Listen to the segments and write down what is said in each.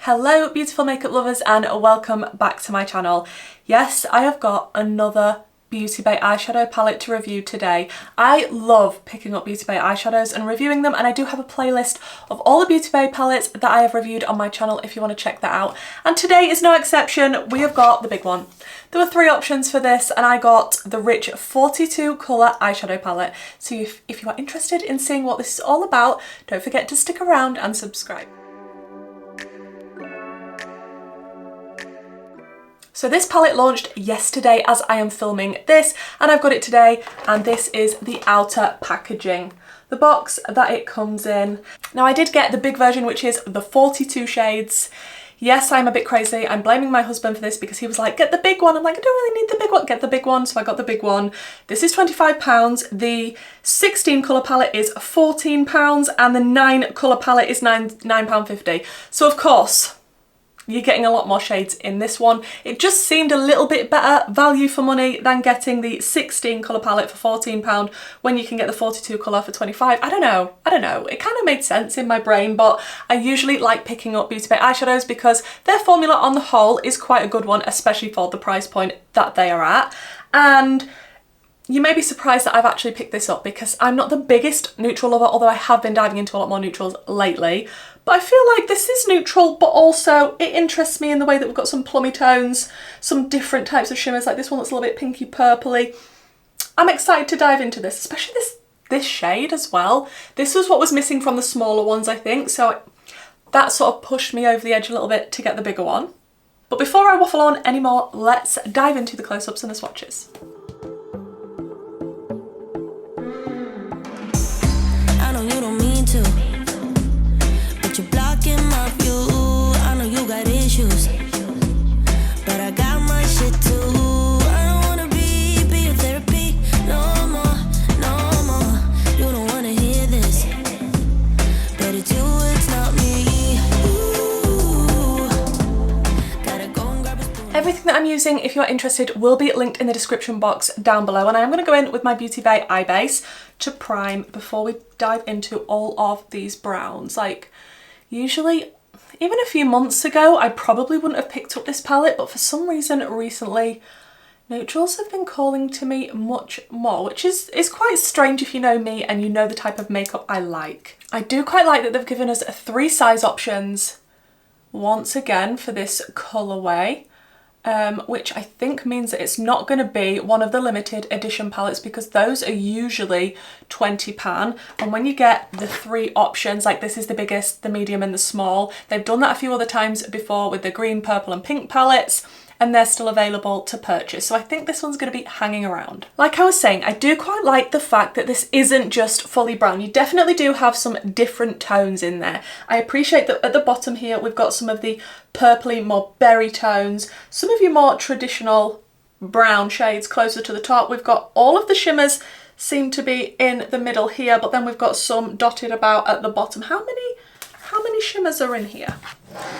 Hello beautiful makeup lovers and welcome back to my channel. Yes, I have got another Beauty Bay eyeshadow palette to review today. I love picking up Beauty Bay eyeshadows and reviewing them, and I do have a playlist of all the Beauty Bay palettes that I have reviewed on my channel if you want to check that out. And today is no exception. We have got the big one. There were three options for this and I got the rich 42 colour eyeshadow palette. So if you are interested in seeing what this is all about, don't forget to stick around and subscribe. So this palette launched yesterday as I am filming this, and I've got it today, and this is the outer packaging. The box that it comes in. Now I did get the big version, which is the 42 shades. Yes, I'm a bit crazy. I'm blaming my husband for this because he was like, get the big one. I'm like, I don't really need the big one. Get the big one. So I got the big one. This is £25. The 16 colour palette is £14 and the 9 colour palette is £9.50. So of course, you're getting a lot more shades in this one. It just seemed a little bit better value for money than getting the 16 colour palette for £14 when you can get the 42 colour for 25. I don't know. It kind of made sense in my brain, but I usually like picking up Beauty Bay eyeshadows because their formula on the whole is quite a good one, especially for the price point that they are at. And you may be surprised that I've actually picked this up because I'm not the biggest neutral lover, although I have been diving into a lot more neutrals lately. But I feel like this is neutral, but also it interests me in the way that we've got some plummy tones, some different types of shimmers, like this one that's a little bit pinky purpley. I'm excited to dive into this, especially this shade as well. This was what was missing from the smaller ones, I think, so that sort of pushed me over the edge a little bit to get the bigger one. But before I waffle on anymore, let's dive into the close-ups and the swatches. I know you don't mean to, but you're blocking my view. I know you got issues, but I got my shit too. I don't wanna be your therapy no more, no more. You don't wanna hear this, but it's you, it's not me. Ooh, gotta go and grab a spoon. Everything that I'm using, if you're interested, will be linked in the description box down below, and I am going to go in with my Beauty Bay eye base to prime before we dive into all of these browns. Like, usually, even a few months ago, I probably wouldn't have picked up this palette, but for some reason recently, neutrals have been calling to me much more, which is quite strange if you know me and you know the type of makeup I like. I do quite like that they've given us 3 size options once again for this colourway. Which I think means that it's not going to be one of the limited edition palettes because those are usually £20. And when you get the 3 options, like this is the biggest, the medium and the small, they've done that a few other times before with the green, purple and pink palettes, and they're still available to purchase. So I think this one's going to be hanging around. Like I was saying, I do quite like the fact that this isn't just fully brown. You definitely do have some different tones in there. I appreciate that at the bottom here, we've got some of the purpley, more berry tones, some of your more traditional brown shades closer to the top. We've got all of the shimmers seem to be in the middle here, but then we've got some dotted about at the bottom. How many shimmers are in here?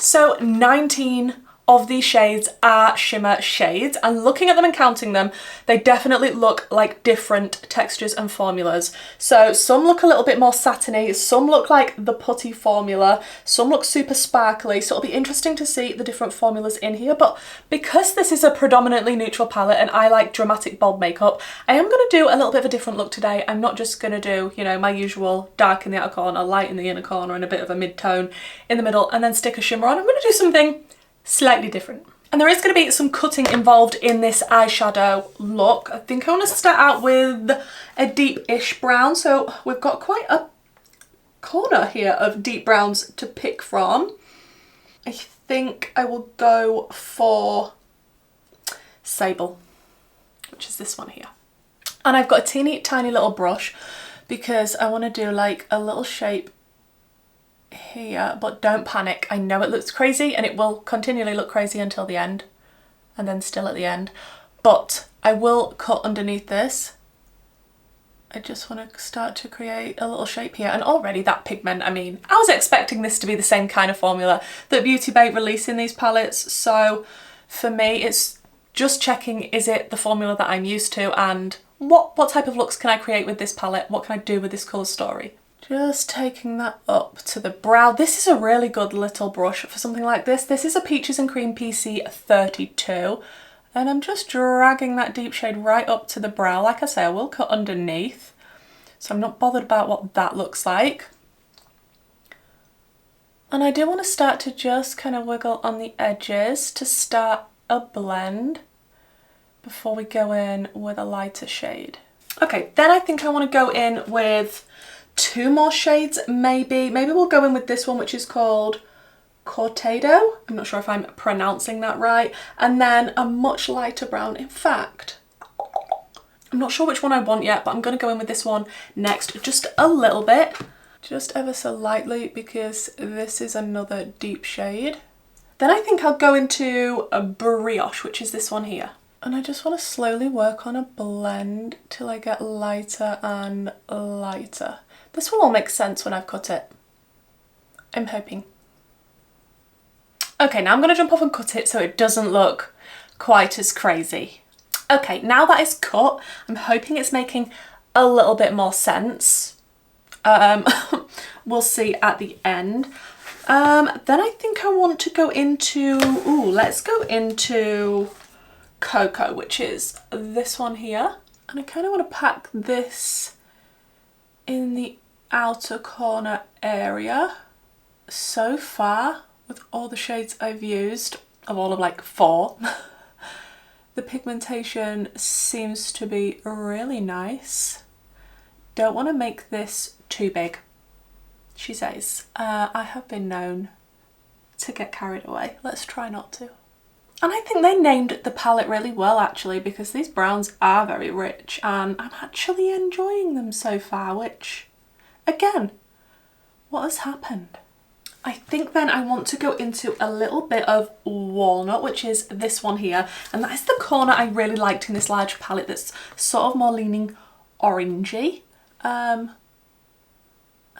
So 19 of these shades are shimmer shades, and looking at them and counting them, they definitely look like different textures and formulas. So some look a little bit more satiny, some look like the putty formula, some look super sparkly, so it'll be interesting to see the different formulas in here. But because this is a predominantly neutral palette and I like dramatic bold makeup, I am going to do a little bit of a different look today. I'm not just going to do, you know, my usual dark in the outer corner, light in the inner corner and a bit of a mid-tone in the middle and then stick a shimmer on. I'm going to do something slightly different. And there is going to be some cutting involved in this eyeshadow look. I think I want to start out with a deep-ish brown. So we've got quite a corner here of deep browns to pick from. I think I will go for Sable, which is this one here. And I've got a teeny tiny little brush because I want to do like a little shape here, but don't panic. I know it looks crazy and it will continually look crazy until the end and then still at the end, but I will cut underneath this. I just want to start to create a little shape here, and already that pigment, I mean, I was expecting this to be the same kind of formula that Beauty Bay release in these palettes, so for me it's just checking, is it the formula that I'm used to, and what type of looks can I create with this palette, what can I do with this colour story. Just taking that up to the brow. This is a really good little brush for something like this. This is a Peaches and Cream PC 32. And I'm just dragging that deep shade right up to the brow. Like I say, I will cut underneath, so I'm not bothered about what that looks like. And I do want to start to just kind of wiggle on the edges to start a blend before we go in with a lighter shade. Okay, then I think I want to go in with 2 more shades maybe. Maybe we'll go in with this one, which is called Cortado. I'm not sure if I'm pronouncing that right. And then a much lighter brown. In fact, I'm not sure which one I want yet, but I'm going to go in with this one next, just a little bit, just ever so lightly, because this is another deep shade. Then I think I'll go into a Brioche, which is this one here. And I just want to slowly work on a blend till I get lighter and lighter. This will all make sense when I've cut it, I'm hoping. Okay, now I'm going to jump off and cut it so it doesn't look quite as crazy. Okay, now that it's cut, I'm hoping it's making a little bit more sense. We'll see at the end. Then I think I want to go into, let's go into Cocoa, which is this one here. And I kind of want to pack this in the outer corner area. So far, with all the shades I've used, of all of like 4, the pigmentation seems to be really nice. Don't want to make this too big, she says. I have been known to get carried away. Let's try not to. And I think they named the palette really well actually, because these browns are very rich and I'm actually enjoying them so far, which, again, what has happened? I think then I want to go into a little bit of Walnut, which is this one here. And that is the corner I really liked in this large palette that's sort of more leaning orangey. And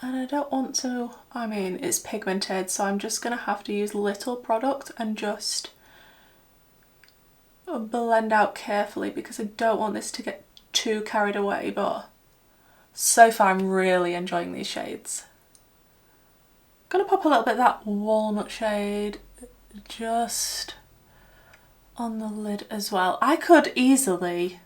I don't want to, I mean, it's pigmented, so I'm just going to have to use little product and just blend out carefully because I don't want this to get too carried away. But so far I'm really enjoying these shades. Gonna pop a little bit of that walnut shade just on the lid as well. I could easily,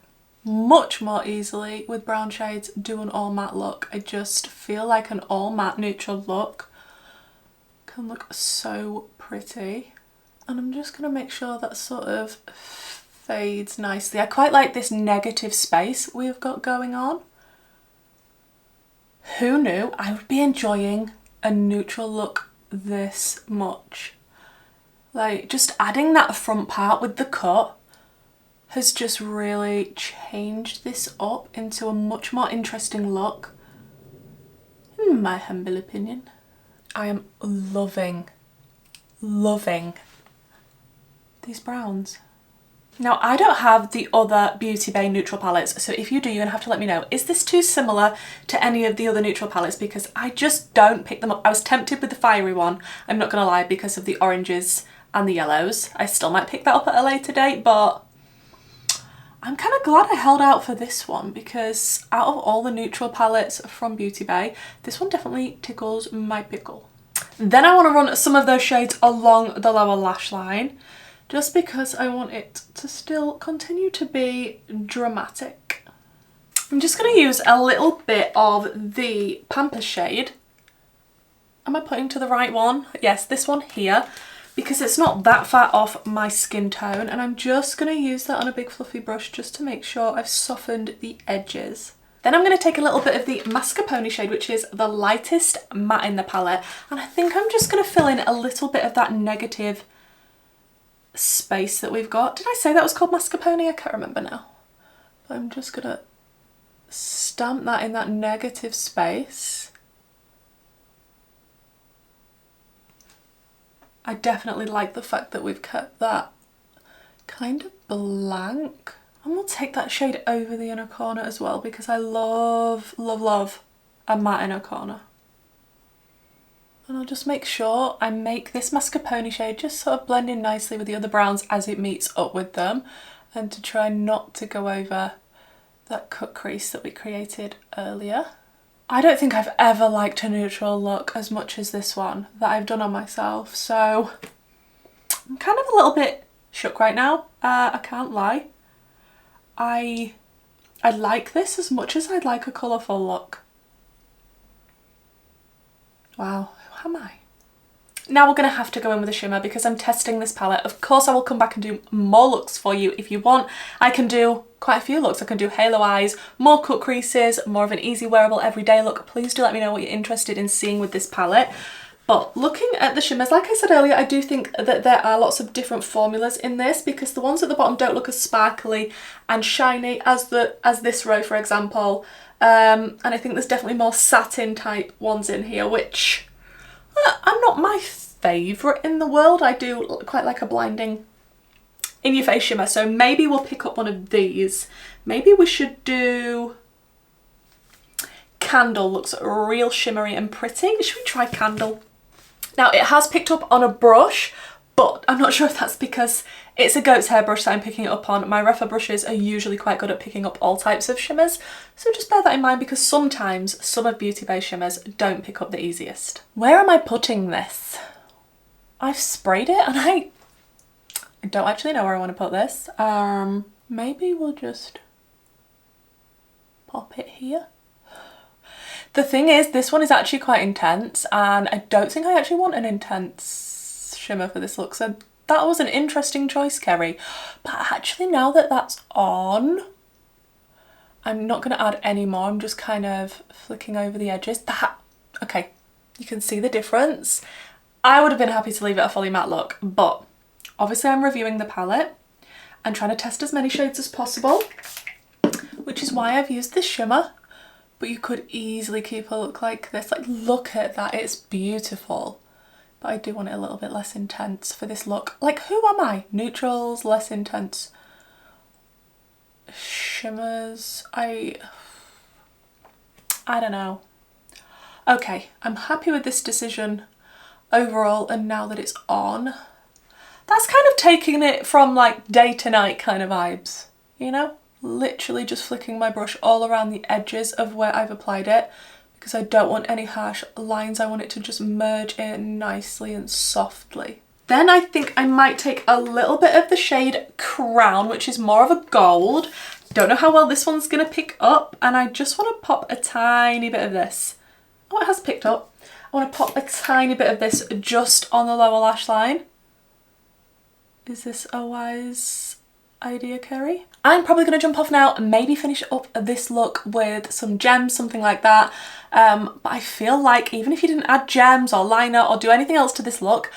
much more easily with brown shades, do an all matte look. I just feel like an all matte neutral look can look so pretty. And I'm just gonna make sure that sort of fades nicely. I quite like this negative space we've got going on. Who knew I would be enjoying a neutral look this much? Like, just adding that front part with the cut has just really changed this up into a much more interesting look, in my humble opinion. I am loving these browns. Now, I don't have the other Beauty Bay neutral palettes, so if you do, you're gonna have to let me know. Is this too similar to any of the other neutral palettes? Because I just don't pick them up. I was tempted with the fiery one, I'm not gonna lie, because of the oranges and the yellows. I still might pick that up at a later date, but I'm kind of glad I held out for this one, because out of all the neutral palettes from Beauty Bay, this one definitely tickles my pickle. Then I want to run some of those shades along the lower lash line, just because I want it to still continue to be dramatic. I'm just going to use a little bit of the Pampers shade. Am I putting to the right one? Yes, this one here, because it's not that far off my skin tone, and I'm just going to use that on a big fluffy brush just to make sure I've softened the edges. Then I'm going to take a little bit of the Mascarpone shade, which is the lightest matte in the palette, and I think I'm just going to fill in a little bit of that negative space that we've got. Did I say that was called Mascarpone? I can't remember now. But I'm just going to stamp that in that negative space. I definitely like the fact that we've kept that kind of blank. And we'll take that shade over the inner corner as well, because I love a matte inner corner. And I'll just make sure I make this Mascarpone shade just sort of blend in nicely with the other browns as it meets up with them, and to try not to go over that cut crease that we created earlier. I don't think I've ever liked a neutral look as much as this one that I've done on myself, so I'm kind of a little bit shook right now. I can't lie. I like this as much as I'd like a colourful look. Wow, who am I? Now we're going to have to go in with a shimmer because I'm testing this palette. Of course I will come back and do more looks for you if you want. I can do quite a few looks. I can do halo eyes, more cut creases, more of an easy wearable everyday look. Please do let me know what you're interested in seeing with this palette. But looking at the shimmers, like I said earlier, I do think that there are lots of different formulas in this because the ones at the bottom don't look as sparkly and shiny as this row, for example. And I think there's definitely more satin type ones in here, which are not my favourite in the world. I do quite like a blinding in your face shimmer, so maybe we'll pick up one of these. Maybe we should do Candle. Looks real shimmery and pretty. Should we try Candle? Now it has picked up on a brush, but I'm not sure if that's because it's a goat's hair brush that I'm picking it up on. My referral brushes are usually quite good at picking up all types of shimmers, so just bear that in mind because sometimes some of Beauty Bay shimmers don't pick up the easiest. Where am I putting this? I've sprayed it and I don't actually know where I want to put this. Maybe we'll just pop it here. The thing is, this one is actually quite intense and I don't think I actually want an intense shimmer for this look, so that was an interesting choice, Kerry. But actually now that that's on, I'm not going to add any more. I'm just kind of flicking over the edges. Okay, you can see the difference. I would have been happy to leave it a fully matte look, but obviously I'm reviewing the palette and trying to test as many shades as possible, which is why I've used this shimmer. But you could easily keep a look like this. Like, look at that, it's beautiful. But I do want it a little bit less intense for this look. Like, who am I? Neutrals, less intense shimmers. I don't know. Okay, I'm happy with this decision overall, and now that it's on, that's kind of taking it from like day to night kind of vibes, you know? Literally just flicking my brush all around the edges of where I've applied it because I don't want any harsh lines. I want it to just merge in nicely and softly. Then I think I might take a little bit of the shade Crown, which is more of a gold. Don't know how well this one's gonna pick up, and I just want to pop a tiny bit of this. Oh, it has picked up. I want to pop a tiny bit of this just on the lower lash line. Is this a wise idea, Kerry? I'm probably going to jump off now and maybe finish up this look with some gems, something like that. But I feel like even if you didn't add gems or liner or do anything else to this look,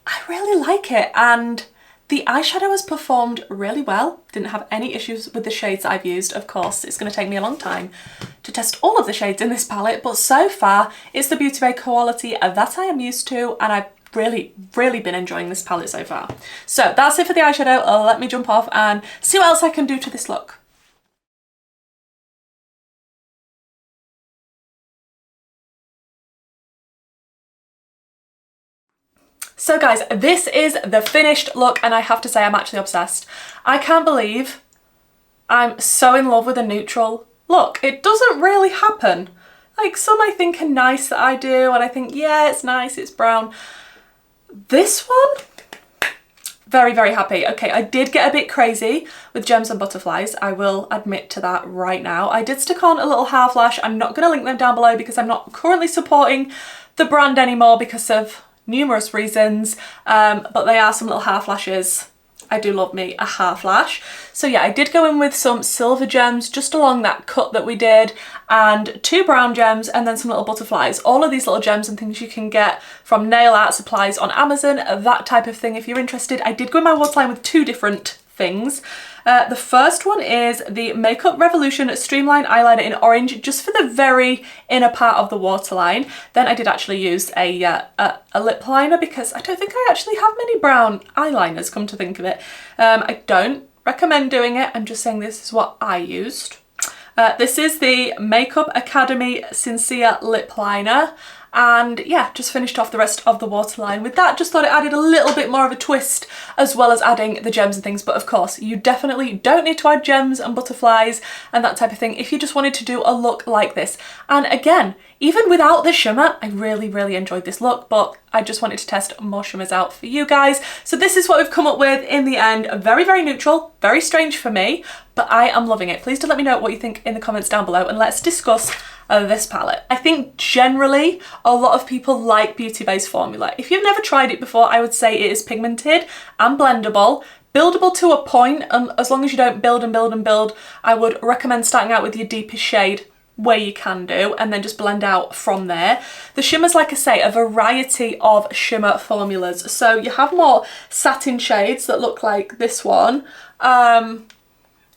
I really like it. And the eyeshadow has performed really well. Didn't have any issues with the shades that I've used. Of course, it's going to take me a long time to test all of the shades in this palette, but so far it's the Beauty Bay quality that I am used to, and I've really been enjoying this palette so far. So that's it for the eyeshadow. Let me jump off and see what else I can do to this look. So guys, this is the finished look and I have to say I'm actually obsessed. I can't believe I'm so in love with a neutral look. It doesn't really happen. Like, some I think are nice that I do and I think, yeah, it's nice, it's brown. This one, very happy. Okay, I did get a bit crazy with gems and butterflies. I will admit to that right now. I did stick on a little half lash. I'm not going to link them down below because I'm not currently supporting the brand anymore because of numerous reasons, but they are some little half lashes. I do love me a half lash. So yeah, I did go in with some silver gems just along that cut that we did, and 2 brown gems, and then some little butterflies. All of these little gems and things you can get from nail art supplies on Amazon, that type of thing if you're interested. I did go in my waterline with 2 different things. The first one is the Makeup Revolution Streamline Eyeliner in orange, just for the very inner part of the waterline. Then I did actually use a lip liner because I don't think I actually have many brown eyeliners, come to think of it. I don't recommend doing it, I'm just saying this is what I used. This is the Makeup Academy Sincere Lip Liner. And yeah, just finished off the rest of the waterline with that. Just thought it added a little bit more of a twist, as well as adding the gems and things. But of course, you definitely don't need to add gems and butterflies and that type of thing if you just wanted to do a look like this. And again, even without the shimmer, I really enjoyed this look, but I just wanted to test more shimmers out for you guys. So this is what we've come up with in the end. Very neutral, very strange for me, but I am loving it. Please do let me know what you think in the comments down below, and let's discuss this palette. I think generally a lot of people like Beauty Bay's formula. If you've never tried it before, I would say it is pigmented and blendable. Buildable to a point, and as long as you don't build and build and build, I would recommend starting out with your deepest shade where you can do, and then just blend out from there. The shimmers, like I say, a variety of shimmer formulas. So you have more satin shades that look like this one,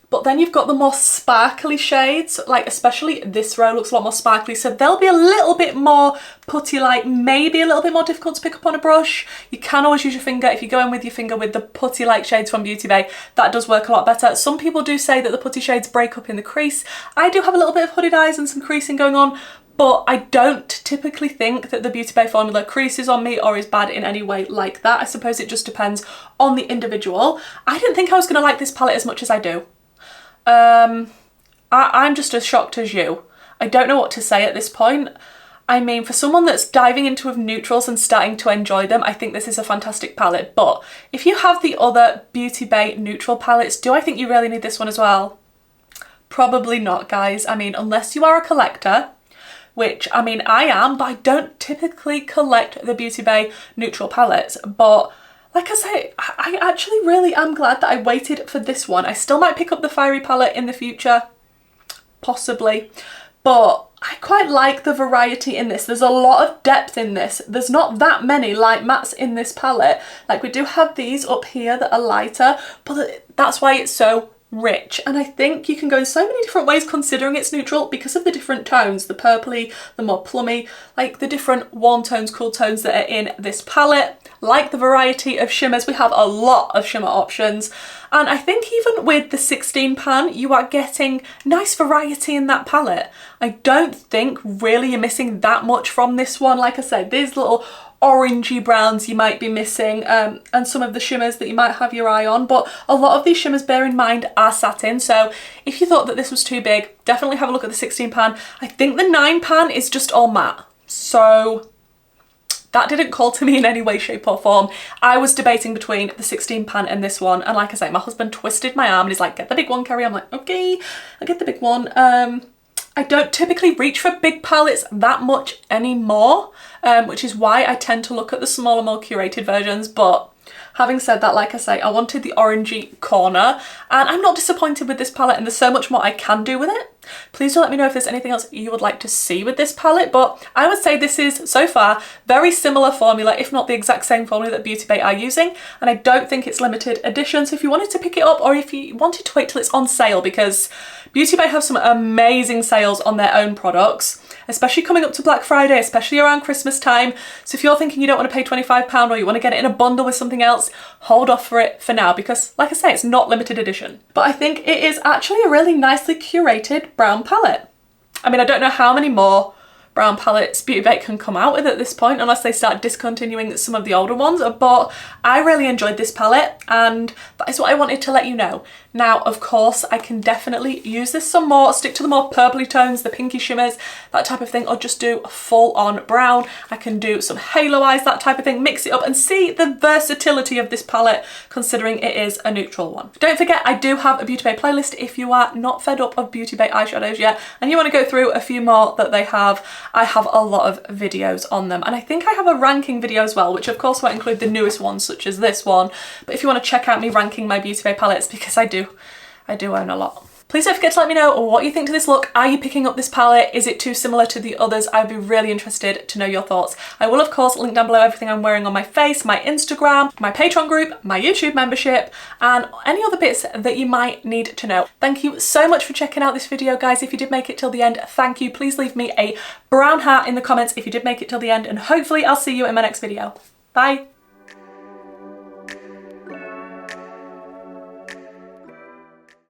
but then you've got the more sparkly shades, like especially this row looks a lot more sparkly, so they'll be a little bit more putty-like, maybe a little bit more difficult to pick up on a brush. You can always use your finger. If you go in with your finger with the putty-like shades from Beauty Bay, that does work a lot better. Some people do say that the putty shades break up in the crease. I do have a little bit of hooded eyes and some creasing going on, but I don't typically think that the Beauty Bay formula creases on me or is bad in any way like that. I suppose it just depends on the individual. I didn't think I was gonna like this palette as much as I do. I'm just as shocked as you. I don't know what to say at this point. I mean, for someone that's diving into with neutrals and starting to enjoy them, I think this is a fantastic palette. But if you have the other Beauty Bay neutral palettes, do I think you really need this one as well? Probably not, guys. I mean, unless you are a collector, which, I mean, I am, but I don't typically collect the Beauty Bay neutral palettes. But like I say, I actually really am glad that I waited for this one. I still might pick up the Fiery palette in the future, possibly, but I quite like the variety in this. There's a lot of depth in this. There's not that many light mattes in this palette. Like, we do have these up here that are lighter, but that's why it's so rich. And I think you can go in so many different ways considering it's neutral because of the different tones, the purpley, the more plummy, like the different warm tones, cool tones that are in this palette. Like the variety of shimmers, we have a lot of shimmer options. And I think even with the 16 pan, you are getting nice variety in that palette. I don't think really you're missing that much from this one. Like I said, these little orangey browns you might be missing, and some of the shimmers that you might have your eye on, but a lot of these shimmers, bear in mind, are satin. So if you thought that this was too big, definitely have a look at the 16 pan. I think the 9 pan is just all matte, so that didn't call to me in any way, shape or form. I was debating between the 16 pan and this one, and like I say, my husband twisted my arm and he's like, get the big one, Kerry. I'm like, okay, I'll get the big one. I don't typically reach for big palettes that much anymore, which is why I tend to look at the smaller, more curated versions. But having said that, like I say, I wanted the orangey corner, and I'm not disappointed with this palette, and there's so much more I can do with it. Please do let me know if there's anything else you would like to see with this palette, but I would say this is, so far, very similar formula, if not the exact same formula that Beauty Bay are using, and I don't think it's limited edition. So if you wanted to pick it up, or if you wanted to wait till it's on sale, because Beauty Bay have some amazing sales on their own products, especially coming up to Black Friday, especially around Christmas time. So if you're thinking you don't want to pay £25 or you want to get it in a bundle with something else, hold off for it for now, because like I say, it's not limited edition. But I think it is actually a really nicely curated brown palette. I mean, I don't know how many more brown palettes Beauty Bay can come out with at this point, unless they start discontinuing some of the older ones, but I really enjoyed this palette, and that is what I wanted to let you know. Now, of course, I can definitely use this some more, stick to the more purpley tones, the pinky shimmers, that type of thing, or just do a full-on brown. I can do some halo eyes, that type of thing, mix it up and see the versatility of this palette, considering it is a neutral one. Don't forget, I do have a Beauty Bay playlist if you are not fed up of Beauty Bay eyeshadows yet, and you want to go through a few more that they have. I have a lot of videos on them, and I think I have a ranking video as well, which of course won't include the newest ones such as this one, but if you want to check out me ranking my Beauty Bay palettes, because I do own a lot. Please don't forget to let me know what you think to this look. Are you picking up this palette? Is it too similar to the others? I'd be really interested to know your thoughts. I will of course link down below everything I'm wearing on my face, my Instagram, my Patreon group, my YouTube membership, and any other bits that you might need to know. Thank you so much for checking out this video, guys. If you did make it till the end, thank you. Please leave me a brown heart in the comments if you did make it till the end, and hopefully I'll see you in my next video. Bye.